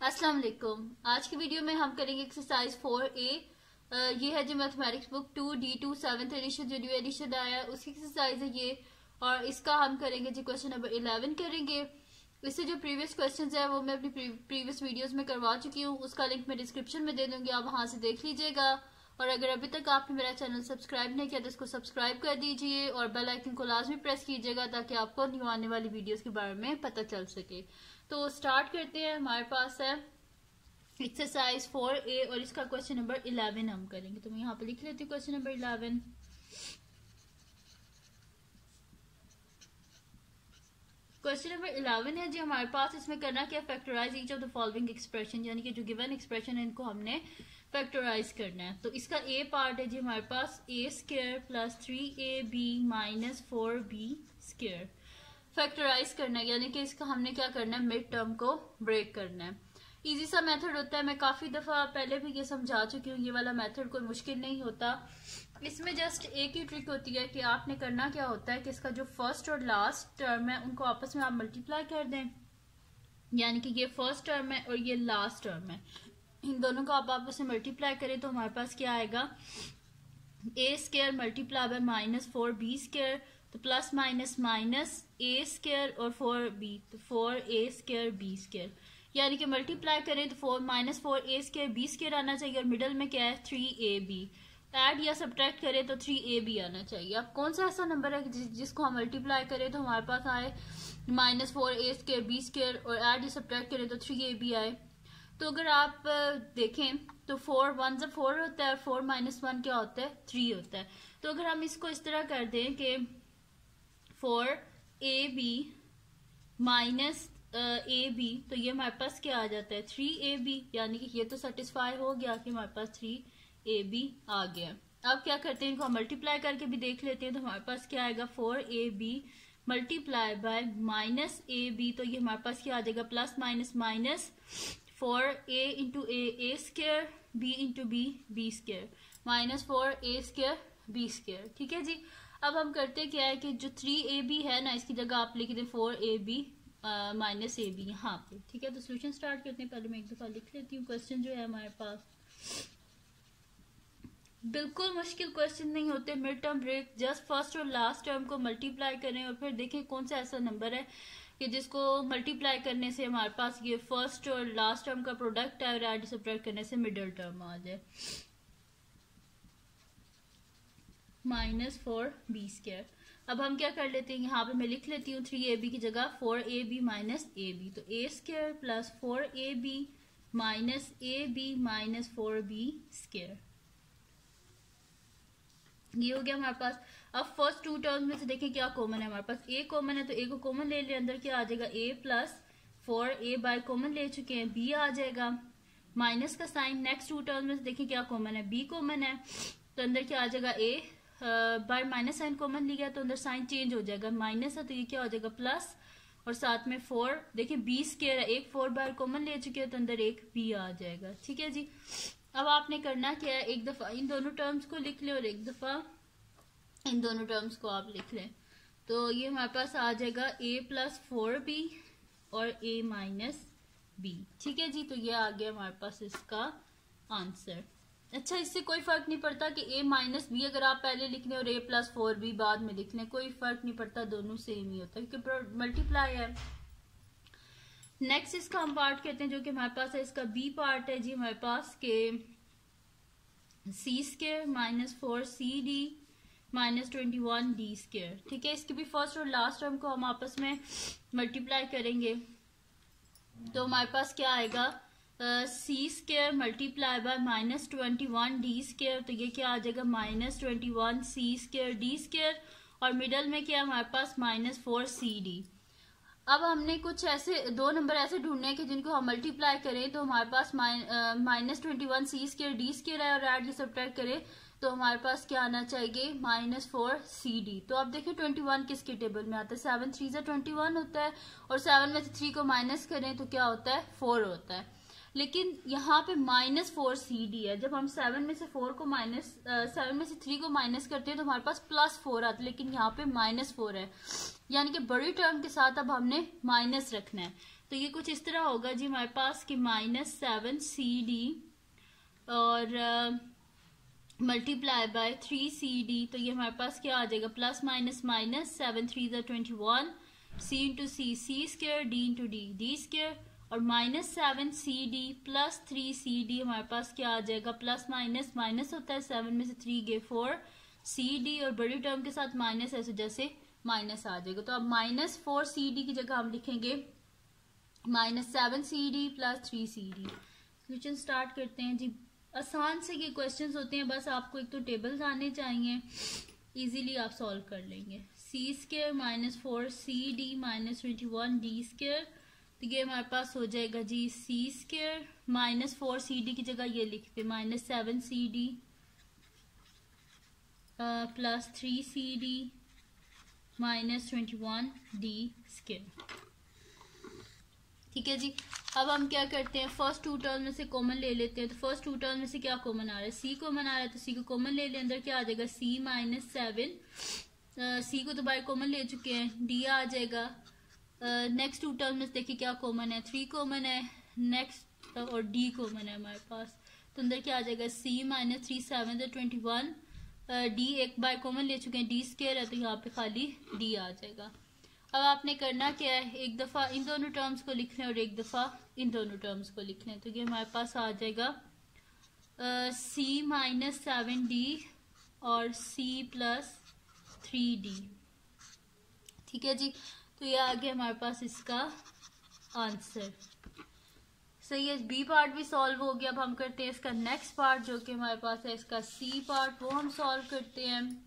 अस्सलाम वालेकुम। आज की वीडियो में हम करेंगे एक्सरसाइज 4A। ये है जो mathematics book 2D2 7th edition जो न्यू एडिशन आया है उसकी एक्सरसाइज है ये। और इसका हम करेंगे जी क्वेश्चन नंबर 11 करेंगे। इससे जो प्रीवियस क्वेश्चंस है वो मैं अपनी प्रीवियस वीडियोस में करवा चुकी हूँ, उसका लिंक मैं डिस्क्रिप्शन में दे दूंगी, आप वहां से देख लीजिएगा। और अगर अभी तक आपने मेरा चैनल सब्सक्राइब नहीं किया तो इसको सब्सक्राइब कर दीजिए और बेल आइकन को लाजमी प्रेस कीजिएगा ताकि आपको न्यू आने वाली वीडियोस के बारे में पता चल सके। तो स्टार्ट करते हैं। हमारे पास है एक्सरसाइज 4A और इसका क्वेश्चन नंबर 11 हम करेंगे। तो मैं यहाँ पे लिख लेती हूँ क्वेश्चन नंबर 11। क्वेश्चन नंबर 11 है जी हमारे पास। इसमें करना क्या, factorise each of the following expression, यानी कि जो गिवन एक्सप्रेशन है इनको हमने फैक्टराइज करना है। तो इसका ए पार्ट है जी हमारे पास a² plus 3ab minus 4b square. Factorise करना है यानी कि इसका हमने क्या करना है, मिड टर्म को ब्रेक करना है। इजी सा मेथड होता है, मैं काफी दफा पहले भी ये समझा चुकी हूँ। ये वाला मेथड कोई मुश्किल नहीं होता। इसमें जस्ट एक ही ट्रिक होती है कि आपने करना क्या होता है कि इसका जो फर्स्ट और लास्ट टर्म है उनको आपस में आप मल्टीप्लाई कर दें, यानी कि ये फर्स्ट टर्म है और ये लास्ट टर्म है, इन दोनों को आप आपस में मल्टीप्लाई करें तो हमारे पास क्या आएगा, a² multiply by minus 4b square, तो प्लस माइनस माइनस a² और 4b, तो 4a² b स्क्वायर, यानी कि मल्टीप्लाई करें तो माइनस 4a² b स्क्वायर आना चाहिए और मिडल में क्या है 3ab। ऐड या सब्ट्रैक्ट करें तो 3ab आना चाहिए। अब कौन सा ऐसा नंबर है जिसको हम मल्टीप्लाई करें तो हमारे पास आए माइनस 4a² b स्क्वायर और ऐड या सब्ट्रैक्ट करें तो 3ab आए। तो अगर आप देखें तो 4 1 से 4 होता है, 4 माइनस 1 क्या होता है, 3 होता है। तो अगर हम इसको इस तरह कर दें कि 4ab माइनस ab, तो ये हमारे पास क्या आ जाता है 3ab, यानी कि ये तो सेटिस्फाई हो गया कि हमारे पास 3ab आ गया। अब क्या करते हैं, इनको मल्टीप्लाई करके भी देख लेते हैं। तो हमारे पास क्या आएगा 4ab multiply by minus ab, तो ये हमारे पास क्या आ जाएगा plus minus minus 4a into a square, b into b square, minus 4a² b square. ठीक है जी। अब हम करते क्या है कि जो 3ab है ना, इसकी जगह आप लिख दें 4ab माइनस ab यहाँ पे। ठीक है, तो सोल्यूशन स्टार्ट करते हैं। पहले मैं एक दफा लिख लेती हूँ क्वेश्चन जो है हमारे पास। बिल्कुल मुश्किल क्वेश्चन नहीं होते। Mid term break, just first और लास्ट टर्म को मल्टीप्लाई करें और फिर देखें कौन सा ऐसा नंबर है कि जिसको मल्टीप्लाई करने से हमारे पास ये फर्स्ट और लास्ट टर्म का प्रोडक्ट है और ऐड सब्ट्रैक्ट करने से मिडिल टर्म आ जाए, माइनस 4b स्क्वायर। अब हम क्या कर लेते हैं, यहाँ पे मैं लिख लेती हूँ 3ab की जगह 4ab माइनस ab, तो a² plus 4ab minus ab minus 4b square, ये हो गया हमारे पास। अब फर्स्ट टू टर्म्स में से देखें क्या कॉमन है, हमारे पास a कॉमन है तो a को कॉमन ले लिया, अंदर क्या आ जाएगा a plus 4a by common ले चुके हैं b आ जाएगा, माइनस का साइन। नेक्स्ट टू टर्म्स में से देखें क्या कॉमन है, b कॉमन है तो अंदर क्या आ जाएगा a by minus sign common लिया तो अंदर साइन चेंज हो जाएगा, माइनस है तो ये क्या हो जाएगा प्लस, और साथ में 4 देखिए b स्क्वायर है, एक 4 बाय कॉमन ले चुके हैं तो अंदर एक b आ जाएगा। ठीक है जी। अब आपने करना क्या है, एक दफा इन दोनों टर्म्स को लिख ले और एक दफा इन दोनों टर्म्स को आप लिख लें, तो ये हमारे पास आ जाएगा a प्लस 4b और a माइनस b। ठीक है जी, तो ये आ गया हमारे पास इसका आंसर। अच्छा, इससे कोई फर्क नहीं पड़ता कि a माइनस b अगर आप पहले लिख लें और a प्लस 4b बाद में लिख लें, कोई फर्क नहीं पड़ता, दोनों सेम ही होता है क्योंकि मल्टीप्लाई है। नेक्स्ट इसका हम पार्ट कहते हैं जो कि हमारे पास है, इसका b पार्ट है जी हमारे पास के c² minus 4cd minus 21d square. ठीक है, इसके भी फर्स्ट और लास्ट टर्म को हम आपस में मल्टीप्लाई करेंगे तो हमारे पास क्या आएगा c² multiply by minus 21d square, तो ये क्या आ जाएगा माइनस 21c² d स्क्वायर, और मिडल में क्या है हमारे पास माइनस 4cd। अब हमने कुछ ऐसे दो नंबर ऐसे ढूंढने हैं कि जिनको हम मल्टीप्लाई करें तो हमारे पास माइनस 21c² d स्क्वायर है और ऐड सब्ट्रैक्ट करें तो हमारे पास क्या आना चाहिए माइनस 4cd। तो आप देखें 21 किसके टेबल में आता है, 7 3 से 21 होता है और 7 में से 3 को माइनस करें तो क्या होता है 4 होता है, लेकिन यहाँ पे माइनस 4cd है। जब हम 7 में से 4 को माइनस 7 में से 3 को माइनस करते हैं तो हमारे पास प्लस 4 आता है, लेकिन यहाँ पे माइनस 4 है, यानी कि बड़ी टर्म के साथ अब हमने माइनस रखना है। तो ये कुछ इस तरह होगा जी हमारे पास कि -7CD और मल्टीप्लाई बाय 3CD, तो ये हमारे पास क्या आ जाएगा, plus minus minus, 7 3 21, C into C square, D into D square, और -7CD प्लस 3CD हमारे पास क्या आ जाएगा, प्लस माइनस माइनस होता है, 7 में से 3 गए 4CD, और बड़ी टर्म के साथ माइनस ऐसे जैसे माइनस आ जाएगा। तो अब -4CD की जगह हम लिखेंगे -7CD plus 3CD। Solution start करते हैं जी। आसान से ये क्वेश्चंस होते हैं, बस आपको एक तो टेबल्स आने चाहिए, इजीली आप सॉल्व कर लेंगे। C square -4CD -21D square, तो ये हमारे पास हो जाएगा जी C स्क्र, -4CD की जगह ये लिखते -7CD plus 3CD -21D square. ठीक है जी। अब हम क्या करते हैं, फर्स्ट टू टर्म में से कॉमन ले लेते हैं। तो फर्स्ट टू टर्म में से क्या कॉमन आ रहा है, C कॉमन आ रहा है, तो C को कॉमन ले लें, अंदर क्या आ जाएगा C -7, C को तो बाहर कॉमन ले चुके हैं, D आ जाएगा। नेक्स्ट टू टर्म में देखिए क्या कॉमन है, 3 कॉमन है नेक्स्ट, और D कॉमन है हमारे पास, तो अंदर क्या आ जाएगा C -3 7 21, D एक बार कॉमन ले चुके हैं, D स्क्वायर है, तो यहाँ पे खाली D आ जाएगा। अब आपने करना क्या है, एक दफ़ा इन दोनों टर्म्स को लिख लें और एक दफ़ा इन दोनों टर्म्स को लिख लें, तो ये हमारे पास आ जाएगा C -7D और C प्लस 3D। ठीक है जी, तो ये आ गया हमारे पास इसका आंसर। सही है, बी पार्ट भी सॉल्व हो गया। अब हम करते हैं इसका नेक्स्ट पार्ट जो कि हमारे पास है इसका सी पार्ट, वो हम सॉल्व करते हैं।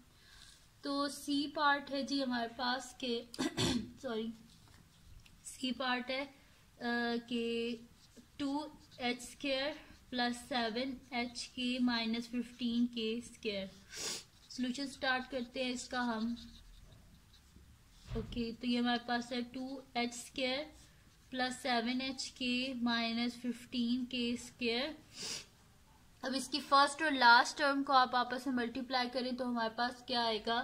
तो सी पार्ट है जी हमारे पास के सॉरी सी पार्ट है कि 2h square plus 7hk minus 15k square. Solution start करते हैं इसका हम। ओके, तो ये हमारे पास है 2h square plus 7hk minus 15k square. अब इसकी फर्स्ट और लास्ट टर्म को आप आपस में मल्टीप्लाई करें तो हमारे पास क्या आएगा,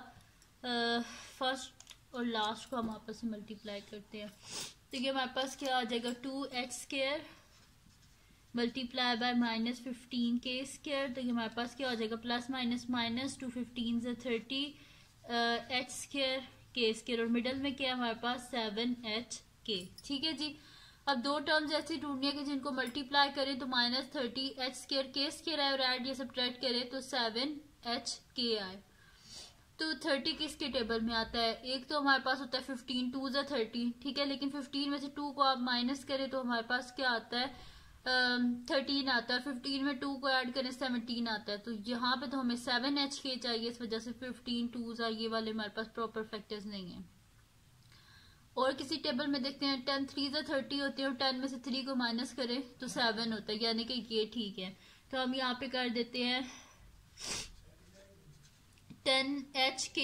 फर्स्ट और लास्ट को हम आपस में मल्टीप्लाई करते हैं तो ये हमारे पास क्या आ जाएगा 2h square multiply by minus 15k square. तो ये हमारे पास क्या हो जाएगा plus minus minus 2 15 30 h square k square और मिडल में क्या है हमारे पास 7hk। ठीक है जी, अब दो टर्म्स ऐसी ढूंढनी है कि जिनको मल्टीप्लाई करें तो minus 30h square k square आए और ऐड ये सब्ट्रैक्ट करें तो 7hk आए। तो 30 किसके टेबल में आता है, एक तो हमारे पास होता है 15 2 ज़ा 30, ठीक है, लेकिन 15 में से 2 को आप माइनस करें तो हमारे पास क्या आता है 13 आता है। 15 में 2 को ऐड करें 17 आता है। तो यहाँ पे तो हमें 7hk चाहिए, इस वजह से 15 2 ज़ा ये वाले हमारे पास प्रॉपर फैक्टर्स नहीं है। और किसी टेबल में देखते हैं 10 3 ज़ा 30 होते हैं और 10 में से 3 को माइनस करें तो 7 होता है, यानी कि ये ठीक है। तो हम यहाँ पे कर देते हैं 10hk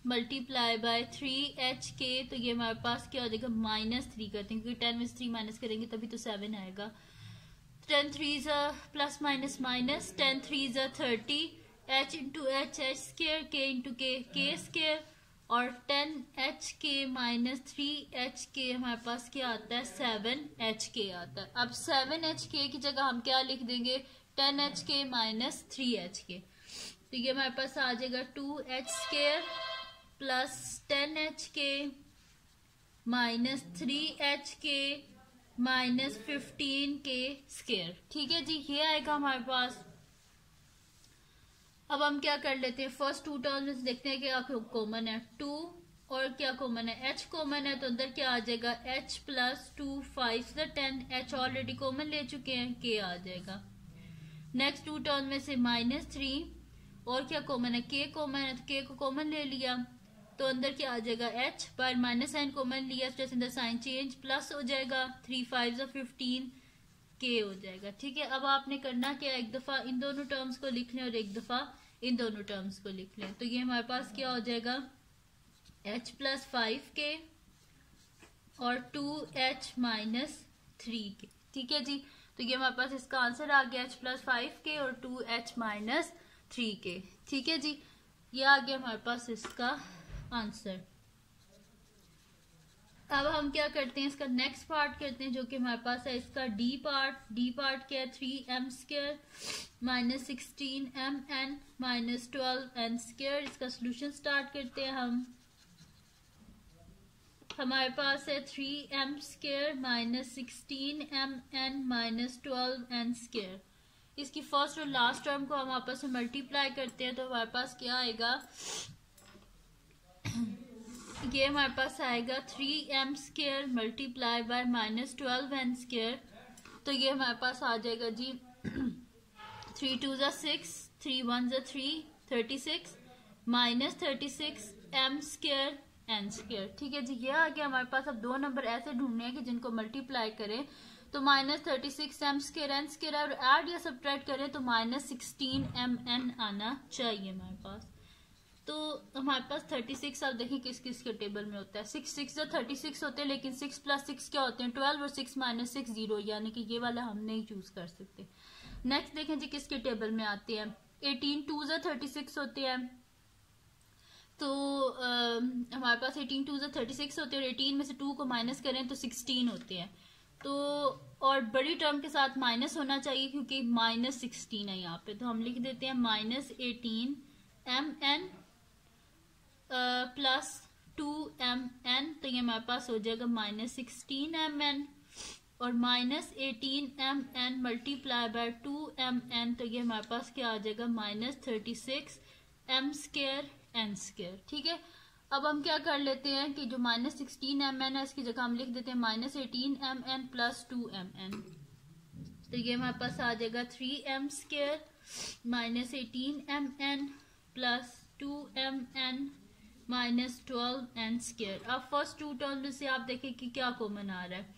मल्टीप्लाई बाय 3hk, तो ये हमारे पास क्या हो जाएगा -3 करते हैं क्योंकि 10 में से 3 माइनस करेंगे तभी तो 7 आएगा। 10 3 ज़ा प्लस माइनस माइनस 10 3 ज़ा 30 h into h square k into k square और 10hk माइनस 3hk हमारे पास क्या आता है 7hk आता है। अब 7hk की जगह हम क्या लिख देंगे 10hk माइनस 3hk, तो ये हमारे पास आ जाएगा 2h square plus 10hk minus 3hk minus 15k square. ठीक है जी, ये आएगा हमारे पास। अब हम क्या कर लेते हैं, फर्स्ट टू टर्म्स में देखते हैं कि क्या कॉमन है 2 और क्या कॉमन है h कॉमन है, तो अंदर क्या आ जाएगा h plus 2 5 10 h already common ले चुके हैं k आ जाएगा। नेक्स्ट टू टर्म में से -3 और क्या कॉमन है k कॉमन है, तो k को कॉमन ले लिया तो अंदर क्या आ जाएगा h पर माइनस साइन कॉमन लिया तो अंदर साइन चेंज प्लस हो जाएगा 3 5 15 k हो जाएगा। ठीक है, अब आपने करना क्या, एक दफा इन दोनों टर्म्स को लिख लें और एक दफा इन दोनों टर्म्स को लिख लें। तो ये हमारे पास क्या हो जाएगा h प्लस 5k और 2h माइनस 3k। ठीक है जी, तो ये हमारे पास इसका आंसर आ गया h प्लस 5k और 2h माइनस 3k। ठीक है जी, ये आ गया हमारे पास इसका आंसर। अब हम क्या करते हैं, इसका नेक्स्ट पार्ट करते हैं जो कि हमारे पास है इसका डी पार्ट। डी पार्ट क्या है, 3m square minus 16mn minus 12n square. इसका सोल्यूशन स्टार्ट करते हैं हम। हमारे पास है 3m square minus 16mn minus 12n square. इसकी फर्स्ट और लास्ट टर्म को हम आपस में मल्टीप्लाई करते हैं तो हमारे पास क्या आएगा, ये हमारे पास आएगा 3m square multiply by minus 12n square. तो ये हमारे पास आ जाएगा जी 3 2 ज़ा 6, 3 1 ज़ा 3, 36 minus 36 m square n square. ठीक है जी, ये आ गया हमारे पास। अब दो नंबर ऐसे ढूंढने हैं कि जिनको मल्टीप्लाई करें तो minus 36 m square n square और ऐड या सब्ट्रैक्ट करें तो माइनस 16mn आना चाहिए हमारे पास। तो हमारे पास 36 आप देखें किस किस के टेबल में होता है, 6 6 36 होते हैं, लेकिन 6 प्लस 6 क्या होते हैं 12 और 6 माइनस 6 0, यानी कि ये वाला हम नहीं चूज कर सकते। नेक्स्ट देखें जी किसके टेबल में आते हैं, 18 2 36 होते हैं। तो हमारे पास 18 2 36 होते हैं और 18 में से 2 को माइनस करें तो 16 होते हैं। तो और बड़ी टर्म के साथ माइनस होना चाहिए क्योंकि माइनस 16 है यहाँ पे, तो हम लिख देते हैं माइनस 18mn प्लस 2mn। तो ये हमारे पास हो जाएगा माइनस 16mn और minus 18mn multiply by 2mn। तो ये हमारे पास क्या आ जाएगा minus 36m square n square. ठीक है, अब हम क्या कर लेते हैं कि जो माइनस 16mn है इसकी जगह हम लिख देते हैं माइनस 18mn प्लस 2mn। तो ये हमारे पास आ जाएगा 3m square minus 18mn plus 2mn minus 12n square. अब फर्स्ट टू टर्म में से आप देखें कि क्या कॉमन आ रहा है,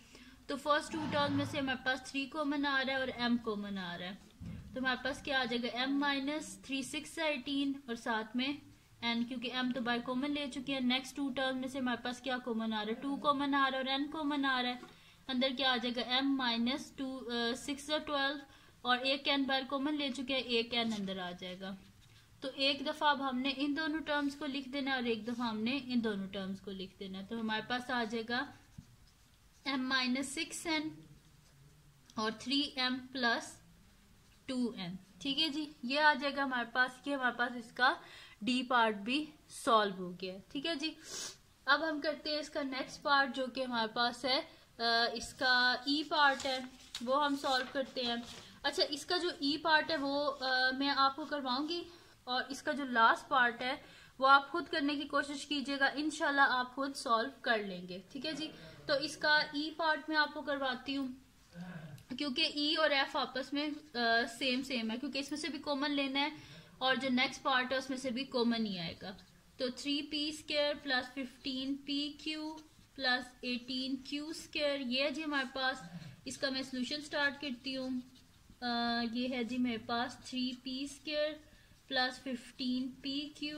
तो फर्स्ट टू टर्म में से हमारे पास 3 कॉमन आ रहा है और m कॉमन आ रहा है। तो हमारे पास क्या आ जाएगा m माइनस 3 6 18 और साथ में n, क्योंकि m तो बाय कॉमन ले चुके हैं। नेक्स्ट टू टर्म में से हमारे पास क्या कॉमन आ रहा है, 2 कॉमन आ रहा है और n कॉमन आ रहा है। अंदर क्या आ जाएगा m माइनस 6 12 और एक n बाय कॉमन ले चुके हैं, एक n अंदर आ जाएगा। तो एक दफा अब हमने इन दोनों टर्म्स को लिख देना और एक दफा हमने इन दोनों टर्म्स को लिख देना। तो हमारे पास आ जाएगा m माइनस 6n और 3m प्लस 2n। ठीक है जी, ये आ जाएगा हमारे पास कि हमारे पास इसका डी पार्ट भी सॉल्व हो गया। ठीक है जी, अब हम करते हैं इसका नेक्स्ट पार्ट जो कि हमारे पास है इसका ई पार्ट है, वो हम सॉल्व करते हैं। अच्छा, इसका जो ई पार्ट है वो मैं आपको करवाऊंगी और इसका जो लास्ट पार्ट है वो आप खुद करने की कोशिश कीजिएगा, इंशाल्लाह आप खुद सॉल्व कर लेंगे। ठीक है जी, तो इसका ई पार्ट मैं आपको करवाती हूँ क्योंकि ई और एफ आपस में सेम है, क्योंकि इसमें से भी कॉमन लेना है और जो नेक्स्ट पार्ट है उसमें से भी कॉमन ही आएगा। तो 3p square plus 15pq plus 18q square, ये है जी हमारे पास। इसका मैं सोल्यूशन स्टार्ट करती हूँ। ये है जी मेरे पास 3p square plus 15pq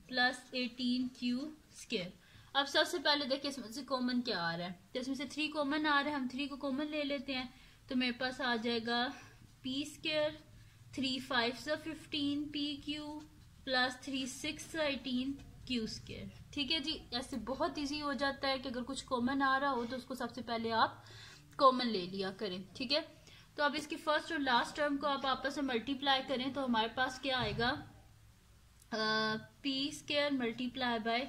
plus 18q square. अब सबसे पहले देखिए इसमें से कॉमन क्या आ रहा है, तो इसमें से 3 कॉमन आ रहा है, हम 3 को कॉमन ले लेते हैं। तो मेरे पास आ जाएगा p square 3 5 15pq plus 3 6 18q square. ठीक है जी, ऐसे बहुत इजी हो जाता है कि अगर कुछ कॉमन आ रहा हो तो उसको सबसे पहले आप कॉमन ले लिया करें। ठीक है, तो अब इसकी फर्स्ट और लास्ट टर्म को आप आपस में मल्टीप्लाई करें तो हमारे पास क्या आएगा, p square multiply by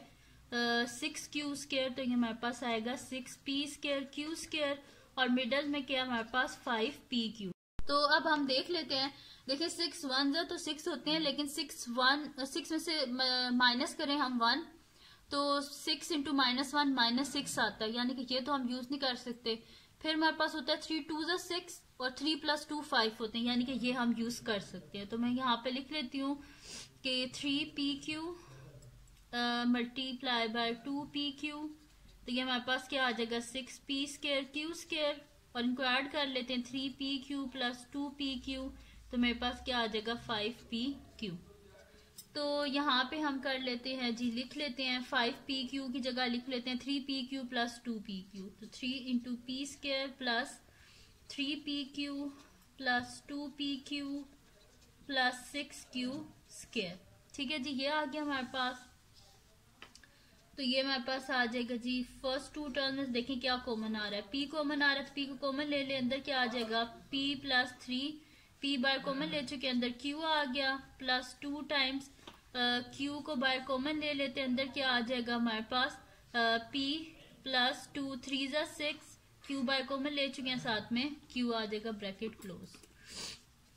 6q square. तो ये हमारे पास आएगा 6p स्क्वायर q स्क्वायर और मिडल में क्या हमारे पास 5pq। तो अब हम देख लेते हैं, देखिए 6 1 तो 6 होते हैं, लेकिन 6 में से माइनस करें हम 1 तो 6 इंटू -1 -6 आता है, यानी कि ये तो हम यूज नहीं कर सकते। फिर हमारे पास होता है 3 2 6 और 3 + 2 5 होते हैं, यानी कि ये हम यूज कर सकते हैं। तो मैं यहाँ पे लिख लेती हूँ कि 3pq मल्टीप्लाई बाय 2pq। तो ये हमारे पास क्या आ जाएगा 6p स्क्वायर q स्क्वायर और इनको ऐड कर लेते हैं 3pq प्लस 2pq। तो मेरे पास क्या आ जाएगा 5pq। तो यहाँ पे हम कर लेते हैं जी, लिख लेते हैं 5pq की जगह लिख लेते हैं 3pq प्लस 2pq। तो 3 into p square plus 3pq plus 2pq plus 6q square. ठीक है जी, ये आ गया हमारे पास। तो ये हमारे पास आ जाएगा जी फर्स्ट टू टर्म में देखें क्या कॉमन आ रहा है, पी कॉमन आ रहा है तो पी को कॉमन ले ले, अंदर क्या आ जाएगा पी प्लस 3, पी बार कॉमन ले चुके अंदर क्यू आ गया प्लस 2 टाइम्स क्यू को बार कॉमन ले लेते अंदर क्या आ जाएगा हमारे पास पी प्लस 2 3 जा 6, क्यू बार कॉमन ले चुके हैं साथ में क्यू आ जाएगा ब्रैकेट क्लोज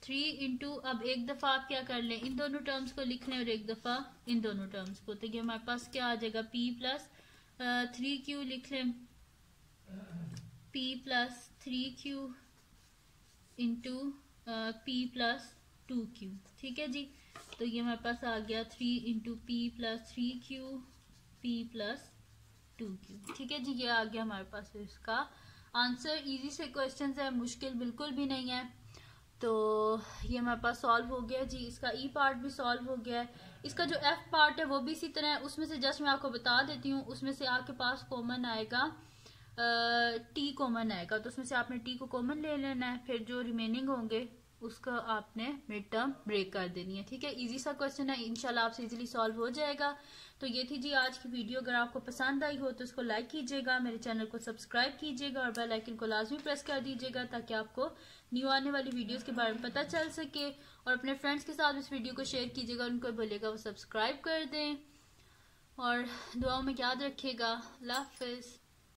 3 इंटू, अब एक दफा आप क्या कर लें इन दोनों टर्म्स को लिख लें और एक दफा इन दोनों टर्म्स को, तो ये हमारे पास क्या आ जाएगा p प्लस 3q लिख लें, p plus 3q into p plus 2q। ठीक है जी, तो ये हमारे पास आ गया 3 into p plus 3q p plus 2q। ठीक है जी, ये आ गया हमारे पास इसका आंसर। इजी से क्वेश्चन है, मुश्किल बिल्कुल भी नहीं है। तो ये हमारे पास सॉल्व हो गया जी, इसका ई पार्ट भी सॉल्व हो गया है। इसका जो एफ पार्ट है वो भी इसी तरह है, उसमें से जस्ट मैं आपको बता देती हूँ। उसमें से आपके पास कॉमन आएगा टी कॉमन आएगा, तो उसमें से आपने टी को कॉमन ले लेना है, फिर जो रिमेनिंग होंगे उसका आपने मिड टर्म ब्रेक कर देनी है। ठीक है, इजी सा क्वेश्चन है, इंशाल्लाह आपसे इजीली सॉल्व हो जाएगा। तो ये थी जी आज की वीडियो। अगर आपको पसंद आई हो तो इसको लाइक कीजिएगा, मेरे चैनल को सब्सक्राइब कीजिएगा और बेल आइकन को लाजमी प्रेस कर दीजिएगा ताकि आपको न्यू आने वाली वीडियोस के बारे में पता चल सके। और अपने फ्रेंड्स के साथ इस वीडियो को शेयर कीजिएगा, उनको बोलिएगा वो सब्सक्राइब कर दें और दुआओं में याद रखिएगा। अल्लाह हाफिज।